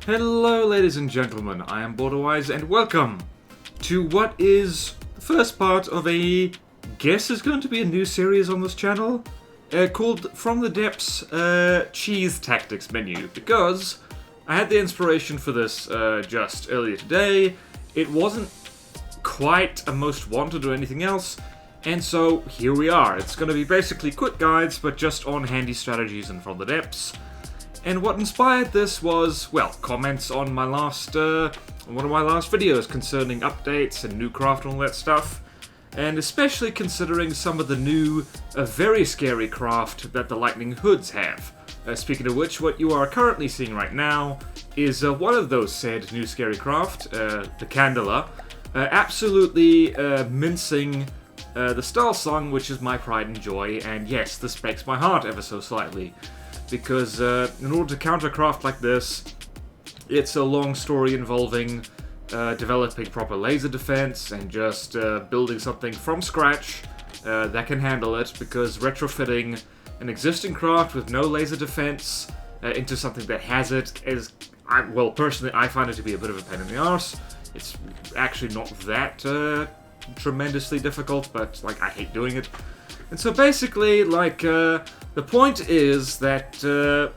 Hello ladies and gentlemen, I am BorderWise and welcome to what is the first part of a guess is going to be a new series on this channel called From the Depths Cheese Tactics menu, because I had the inspiration for this just earlier today. It wasn't quite a most wanted or anything else, and so here we are. It's going to be basically quick guides but just on handy strategies and From the Depths. And what inspired this was, well, comments on my last, one of my last videos concerning updates and new craft and all that stuff. And especially considering some of the new, very scary craft that the Lightning Hoods have. Speaking of which, what you are currently seeing right now is one of those said new scary craft, the Candela, absolutely mincing the Star Song, which is my pride and joy, and yes, this breaks my heart ever so slightly. Because in order to counter craft like this, it's a long story involving developing proper laser defense and just building something from scratch that can handle it, because retrofitting an existing craft with no laser defense into something that has it is, well, personally, I find it to be a bit of a pain in the arse. It's actually not that tremendously difficult, but, like, I hate doing it. And so basically, like, the point is that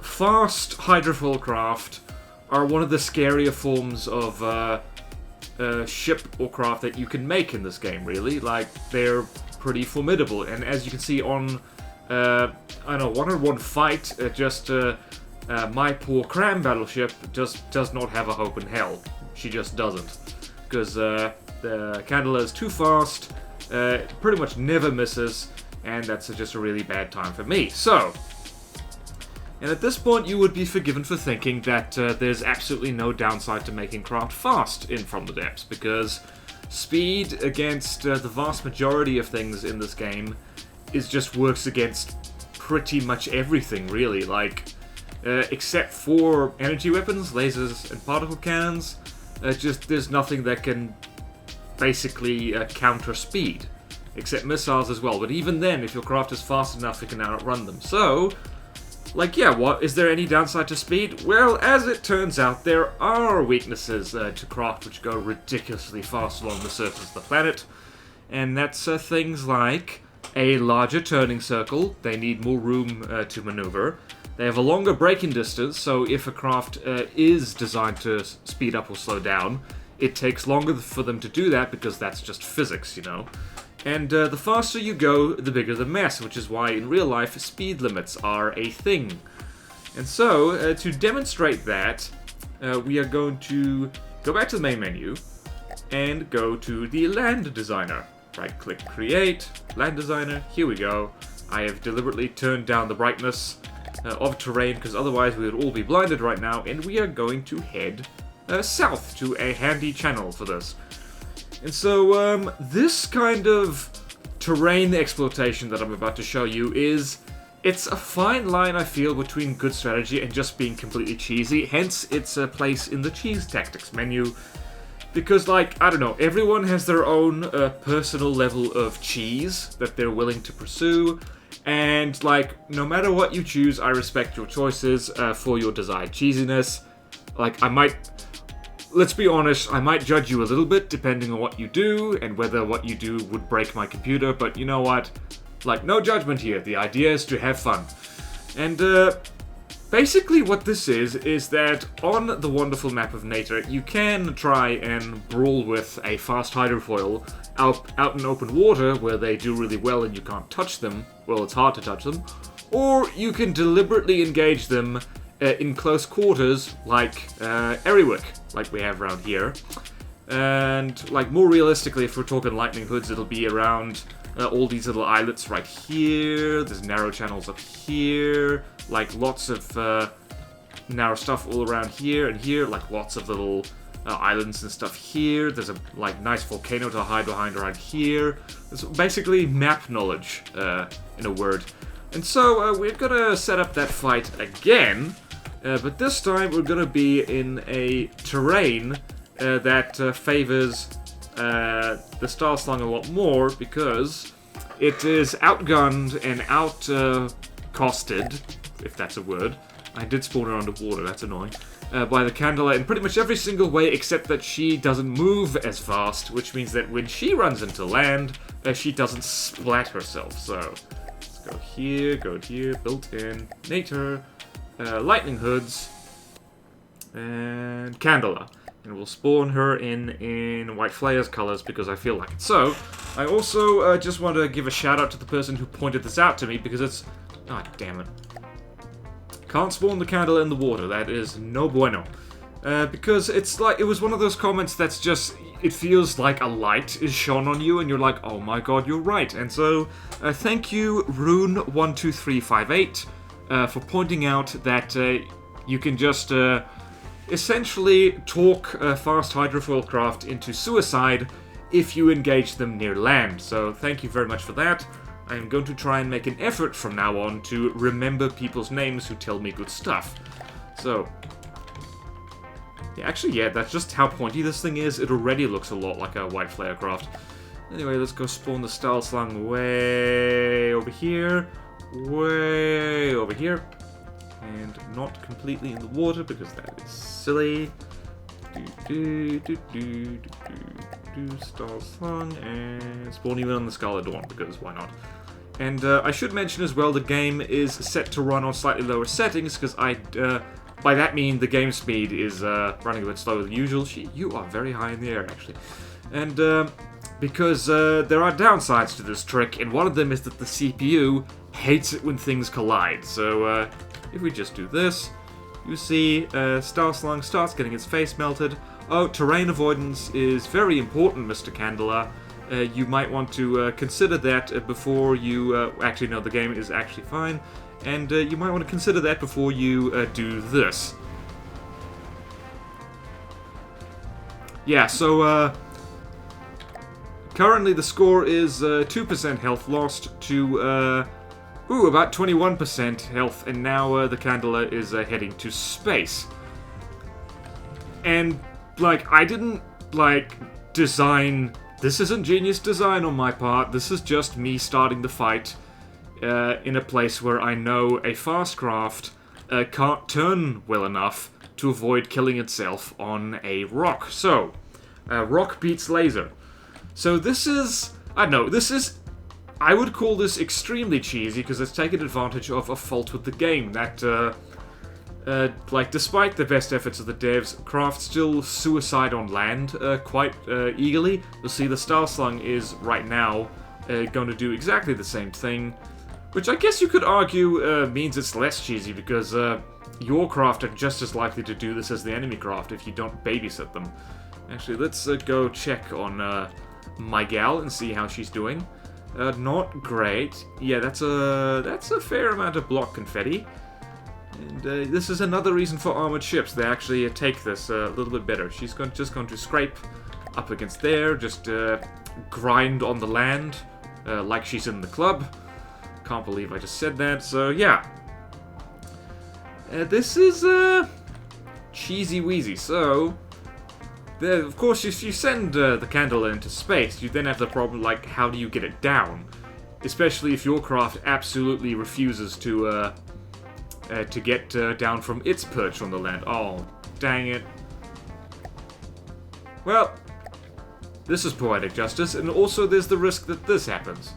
fast hydrofoil craft are one of the scarier forms of ship or craft that you can make in this game, really. Like, they're pretty formidable, and as you can see on, I don't know, one-on-one fight, my poor Cram battleship just does not have a hope in hell. She just doesn't. Because the Candela is too fast, pretty much never misses, and that's just a really bad time for me. So, and at this point you would be forgiven for thinking that there's absolutely no downside to making craft fast in From the Depths, because speed against the vast majority of things in this game just works against pretty much everything, really. Like, except for energy weapons, lasers, and particle cannons, there's nothing that can basically counter speed. Except missiles as well, but even then, if your craft is fast enough, you can outrun them. So, like, yeah, what? Is there any downside to speed? Well, as it turns out, there are weaknesses to craft which go ridiculously fast along the surface of the planet. And that's things like a larger turning circle. They need more room to maneuver. They have a longer braking distance, so if a craft is designed to speed up or slow down, it takes longer for them to do that, because that's just physics, you know. And the faster you go, the bigger the mess, which is why in real life speed limits are a thing. And so, to demonstrate that, we are going to go back to the main menu and go to the Land Designer. Right-click Create, Land Designer, here we go. I have deliberately turned down the brightness of terrain, because otherwise we would all be blinded right now, and we are going to head south to a handy channel for this. And so, this kind of terrain exploitation that I'm about to show you it's a fine line, I feel, between good strategy and just being completely cheesy, hence its place in the cheese tactics menu. Because, like, I don't know, everyone has their own personal level of cheese that they're willing to pursue, and, like, no matter what you choose, I respect your choices for your desired cheesiness. Like, let's be honest, I might judge you a little bit depending on what you do and whether what you do would break my computer, but you know what? Like, no judgment here. The idea is to have fun. And basically what this is that on the wonderful map of Nature, you can try and brawl with a fast hydrofoil out in open water where they do really well and you can't touch them. Well, it's hard to touch them. Or you can deliberately engage them in close quarters, like Eriwick, like we have around here. And, like, more realistically, if we're talking Lightning Hoods, it'll be around all these little islets right here. There's narrow channels up here, like lots of narrow stuff all around here and here, like lots of little islands and stuff here. There's a, like, nice volcano to hide behind around here. It's basically map knowledge, in a word. And so we're gonna set up that fight again. But this time we're going to be in a terrain that favors the Star Slung a lot more, because it is outgunned and outcosted, if that's a word. I did spawn her underwater, that's annoying. by the Candela in pretty much every single way except that she doesn't move as fast, which means that when she runs into land, she doesn't splat herself. So let's go here, built in, Nature, lightning hoods, and Candela. And we'll spawn her in White Flare's colors because I feel like it. So, I also just want to give a shout out to the person who pointed this out to me because it's... Ah, damn it. Can't spawn the Candela in the water. That is no bueno. Because it's like, it was one of those comments that's just... It feels like a light is shone on you and you're like, oh my god, you're right. And so, thank you, Rune12358, for pointing out that you can just... essentially talk fast hydrofoil craft into suicide if you engage them near land. So thank you very much for that. I am going to try and make an effort from now on to remember people's names who tell me good stuff. So, yeah, actually, yeah, that's just how pointy this thing is. It already looks a lot like a White Flare craft. Anyway, let's go spawn the Style Slung way over here. Way over here. And not completely in the water because that is silly. Style Slung and spawn even on the Scarlet Dawn because why not? And I should mention as well the game is set to run on slightly lower settings because by that mean the game speed is running a bit slower than usual. You are very high in the air actually. And because there are downsides to this trick, and one of them is that the CPU hates it when things collide. So if we just do this, you see Style Slung starts getting its face melted. Oh, terrain avoidance is very important, Mr. Candela. You might want to consider that before you... actually, no, the game is actually fine. And you might want to consider that before you do this. Yeah, so... currently the score is 2% health lost to... about 21% health, and now the Candela is heading to space. And, like, I didn't, like, design... This isn't genius design on my part, this is just me starting the fight in a place where I know a fast craft can't turn well enough to avoid killing itself on a rock. So, rock beats laser. So this is... I don't know, this is... I would call this extremely cheesy because it's taken advantage of a fault with the game that, like, despite the best efforts of the devs, craft still suicide on land quite eagerly. You'll see the Style Slung is, right now, going to do exactly the same thing, which I guess you could argue means it's less cheesy because your craft are just as likely to do this as the enemy craft if you don't babysit them. Actually, let's go check on my gal and see how she's doing. Not great. Yeah, that's a fair amount of block confetti. And this is another reason for armored ships. They actually take this a little bit better. She's just going to scrape up against there, just grind on the land like she's in the club. Can't believe I just said that. So yeah, this is cheesy wheezy. So. Of course, if you send the Candela into space, you then have the problem, like, how do you get it down? Especially if your craft absolutely refuses to get down from its perch on the land. Oh, dang it. Well, this is poetic justice, and also there's the risk that this happens.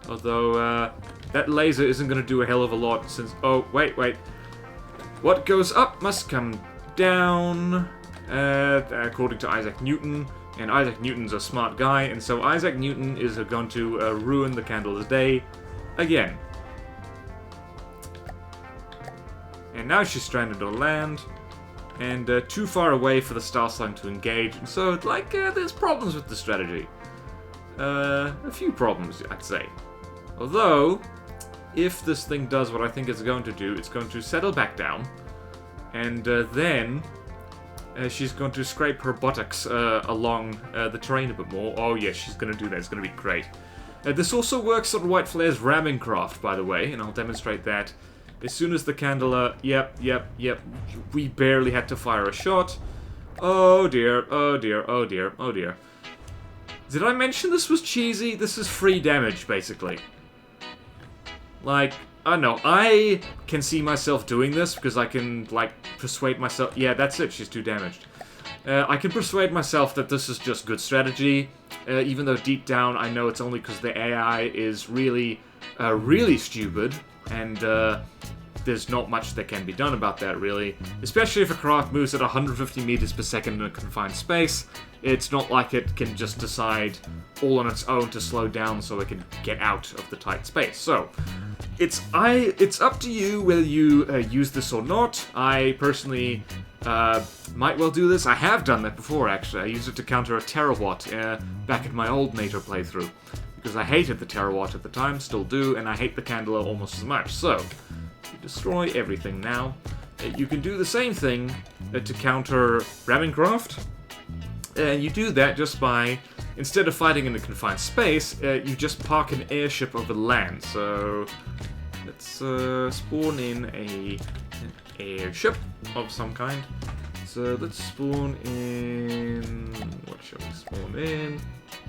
Although, that laser isn't going to do a hell of a lot since... Oh, wait. What goes up must come down... according to Isaac Newton, and Isaac Newton's a smart guy, and so Isaac Newton is going to ruin the Candela's day again. And now she's stranded on land, and too far away for the Style Slung to engage, and so, like, there's problems with the strategy. A few problems, I'd say. Although, if this thing does what I think it's going to do, it's going to settle back down, and then... she's going to scrape her buttocks along the terrain a bit more. Oh yeah, she's going to do that. It's going to be great. This also works on White Flare's ramming craft, by the way, and I'll demonstrate that. As soon as the Candela... Yep. We barely had to fire a shot. Oh dear. Did I mention this was cheesy? This is free damage, basically. Like, No, I can see myself doing this because I can, like, persuade myself... Yeah, that's it, she's too damaged. I can persuade myself that this is just good strategy, even though deep down I know it's only because the AI is really, really stupid, and there's not much that can be done about that, really. Especially if a craft moves at 150 meters per second in a confined space, it's not like it can just decide all on its own to slow down so it can get out of the tight space. So, it's up to you whether you use this or not. I personally might well do this. I have done that before, actually. I used it to counter a terawatt back in my old NATO playthrough, because I hated the terawatt at the time, still do, and I hate the Candela almost as much. So, you destroy everything now. You can do the same thing to counter ramming craft. You do that just by, instead of fighting in a confined space, you just park an airship over land. So, let's spawn in an airship of some kind. So let's spawn in... What shall we spawn in?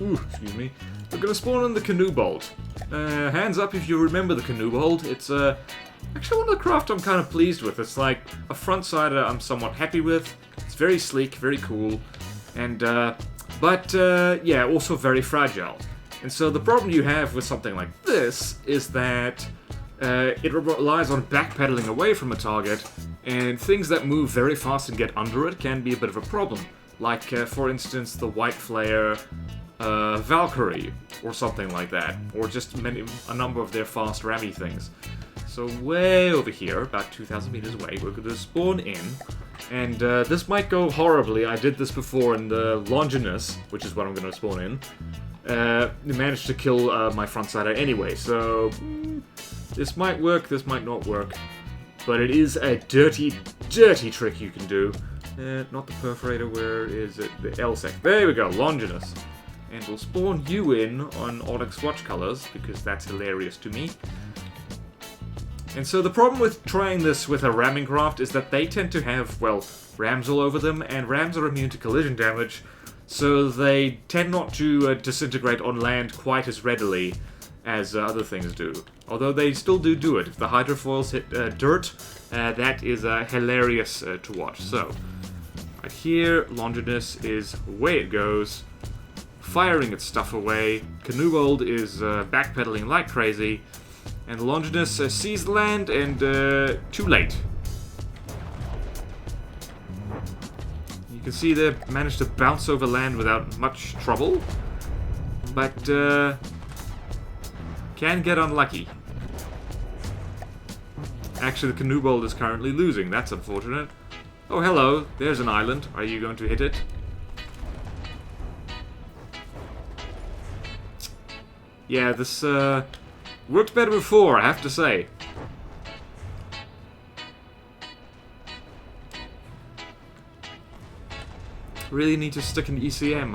Ooh, excuse me. We're gonna spawn in the canoe bolt. Hands up if you remember the canoe bolt. It's actually one of the craft I'm kind of pleased with. It's like a front sider I'm somewhat happy with. It's very sleek, very cool, and yeah, also very fragile. And so the problem you have with something like this is that it relies on backpedaling away from a target, and things that move very fast and get under it can be a bit of a problem. Like, for instance, the White Flare Valkyrie, or something like that. Or just a number of their fast rammy things. So way over here, about 2,000 meters away, we're going to spawn in. And this might go horribly. I did this before in the Longinus, which is what I'm going to spawn in. Managed to kill my frontsider anyway, so... this might work, this might not work. But it is a dirty, dirty trick you can do. Not the perforator, where is it? The LSEC. There we go, Longinus. And we'll spawn you in on Onyx watch colors, because that's hilarious to me. And so the problem with trying this with a ramming craft is that they tend to have, well, rams all over them, and rams are immune to collision damage, so they tend not to disintegrate on land quite as readily as other things do. Although they still do it. If the hydrofoils hit dirt, that is hilarious to watch. So, right here, Longinus is away it goes, firing its stuff away. Canoebold is backpedaling like crazy, and Longinus sees the land, and too late. You can see they managed to bounce over land without much trouble, but can get unlucky. Actually, the Canoebold is currently losing. That's unfortunate. Oh, hello. There's an island. Are you going to hit it? Yeah, this worked better before, I have to say. Really need to stick an ECM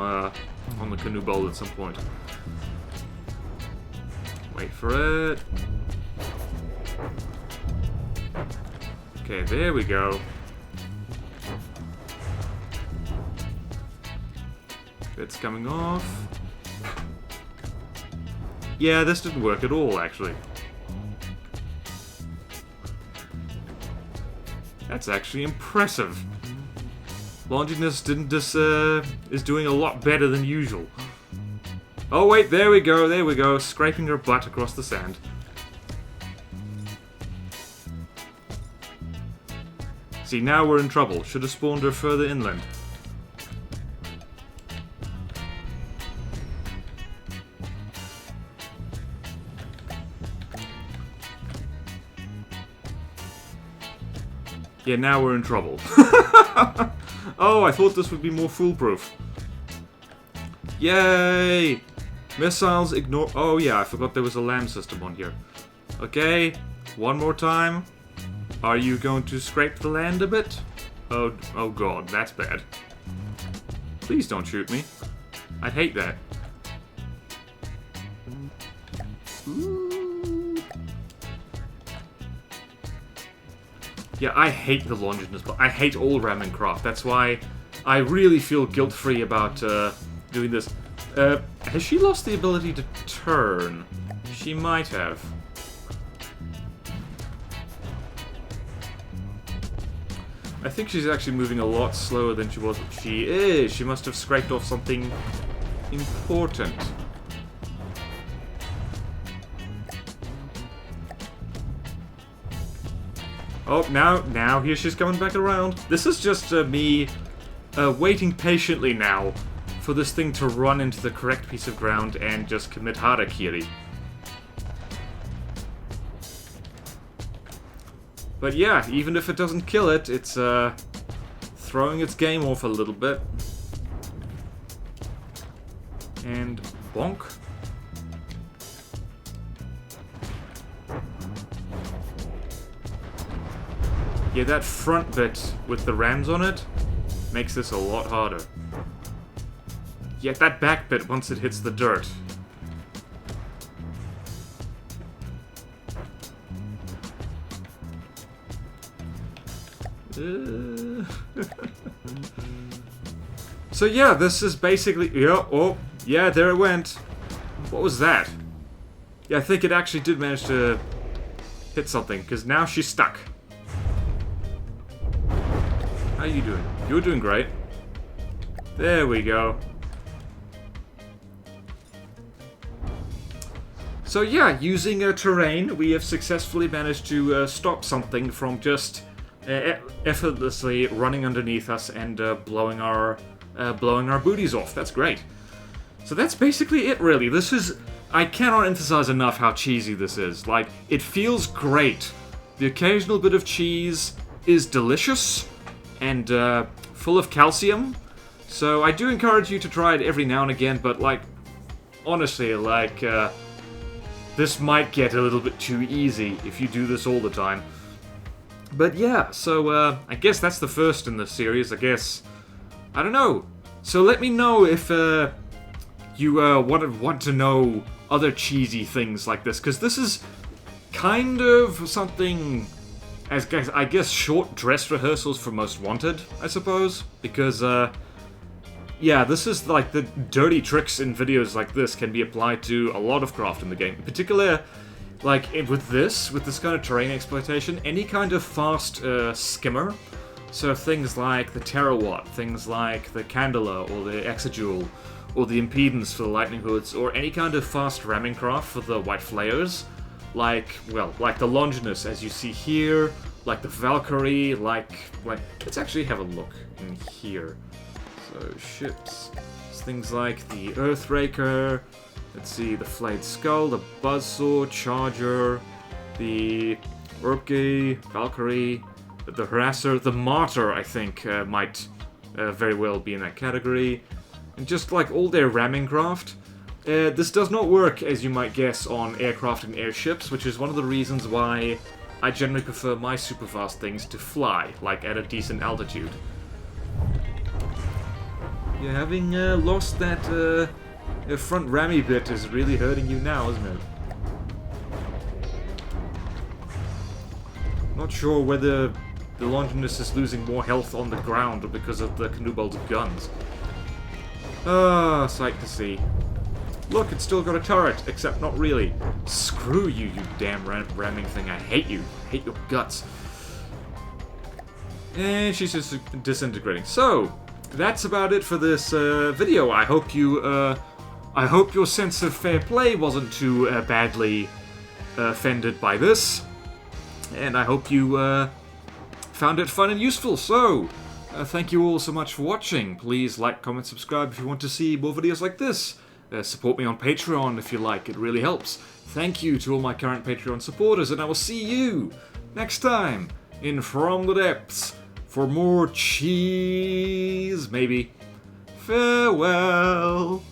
on the Canoebold at some point. Wait for it. Okay, there we go. It's coming off. Yeah, this didn't work at all, actually. That's actually impressive. Longinus is doing a lot better than usual. Oh wait, there we go, scraping her butt across the sand. See, now we're in trouble. Should have spawned her further inland. Yeah, now we're in trouble. Oh, I thought this would be more foolproof. Yay! Missiles ignore... Oh yeah, I forgot there was a LAM system on here. Okay, one more time. Are you going to scrape the land a bit? Oh god, that's bad. Please don't shoot me. I'd hate that. Ooh. Yeah, I hate the Longinus, but I hate all ramming craft. That's why I really feel guilt-free about doing this. Has she lost the ability to turn? She might have. I think she's actually moving a lot slower than she was. She is! She must have scraped off something important. Oh, now here she's coming back around. This is just me waiting patiently now for this thing to run into the correct piece of ground and just commit harakiri. But yeah, even if it doesn't kill it, it's throwing its game off a little bit. And bonk. Yeah, that front bit with the rams on it makes this a lot harder. Yet that back bit once it hits the dirt. So yeah, this is basically... Yeah, oh, yeah, there it went. What was that? Yeah, I think it actually did manage to hit something, because now she's stuck. How are you doing? You're doing great. There we go. So yeah, using terrain, we have successfully managed to stop something from just effortlessly running underneath us and blowing our booties off. That's great. So that's basically it, really. This is... I cannot emphasize enough how cheesy this is. Like, it feels great. The occasional bit of cheese is delicious and full of calcium. So I do encourage you to try it every now and again, but, like, honestly, like, this might get a little bit too easy if you do this all the time. But yeah, so I guess that's the first in the series, I guess. I don't know. So let me know if you want to know other cheesy things like this, because this is kind of something, as I guess, short dress rehearsals for Most Wanted, I suppose. Because, yeah, this is like the dirty tricks in videos like this can be applied to a lot of craft in the game. In particular, like with this kind of terrain exploitation, any kind of fast skimmer. So things like the terawatt, things like the Candela or the exajoule, or the impedance for the lightning hoods, or any kind of fast ramming craft for the white flares. Like the Longinus, as you see here, like the Valkyrie, like let's actually have a look in here. So ships, things like the Earthraker, let's see, the Flayed Skull, the Buzzsaw, Charger, the Urke, Valkyrie, the Harasser, the Martyr, I think, might very well be in that category. And just like all their ramming craft. This does not work, as you might guess, on aircraft and airships, which is one of the reasons why I generally prefer my super fast things to fly, like at a decent altitude. Yeah, having lost that front rammy bit is really hurting you now, isn't it? Not sure whether the Longinus is losing more health on the ground or because of the Canoebolt's guns. Ah, sight to see. Look, it's still got a turret, except not really. Screw you, you damn ramming thing. I hate you. I hate your guts. And she's just disintegrating. So, that's about it for this video. I hope your sense of fair play wasn't too badly offended by this. And I hope you found it fun and useful. So, thank you all so much for watching. Please like, comment, subscribe if you want to see more videos like this. Support me on Patreon if you like, it really helps. Thank you to all my current Patreon supporters, and I will see you next time in From the Depths for more cheese, maybe. Farewell.